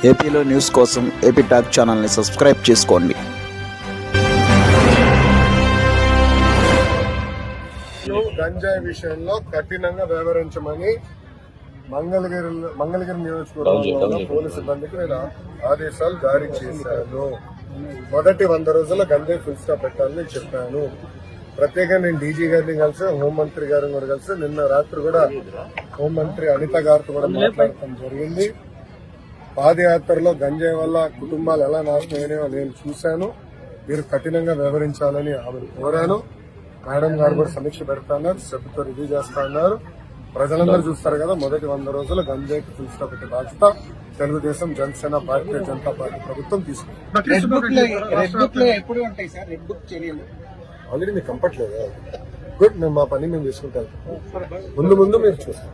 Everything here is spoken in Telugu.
ఏపీలో న్యూస్ కోసం ఏపీ టాక్ ఛానల్ని సబ్స్క్రైబ్ చేసుకోండి. గంజాయి విషయంలో కఠినంగా వ్యవహరించమని మంగళగిరి నియోజకవర్గంలో పోలీసు సిబ్బందికి నేను ఆదేశాలు జారీ చేశాను. మొదటి 100 రోజుల్లో గంజాయి ఫుల్ స్టాప్ పెట్టాలని చెప్పాను. ప్రత్యేకంగా నేను డీజీ గారిని కలిసి హోంమంత్రి గారిని కూడా కలిసి నిన్న రాత్రి కూడా హోంమంత్రి అనిత గారితో కూడా మాట్లాడటం జరిగింది. పాదయాత్రలో గంజాయి వల్ల కుటుంబాలు ఎలా నాశనం అయినాయో నేను చూశాను. మీరు కఠినంగా వ్యవహరించాలని ఆమెను కోరాను. మేడం గారు కూడా సమీక్ష పెడతాన్నారు, సభ్యుతో రివ్యూ చేస్తా ఉన్నారు. ప్రజలందరూ చూస్తారు కదా, మొదటి 100 రోజులు గంజాయికి ఫుల్ స్టాప్ పెట్టే బాధ్యత తెలుగుదేశం, జనసేన, భారతీయ జనతా పార్టీ ప్రభుత్వం తీసుకుంది. ఆల్రెడీ మీకు కంపట్లేదు. గుడ్, మేము మా పని మేము చేసుకుంటాం. ముందు మీరు చూస్తాం.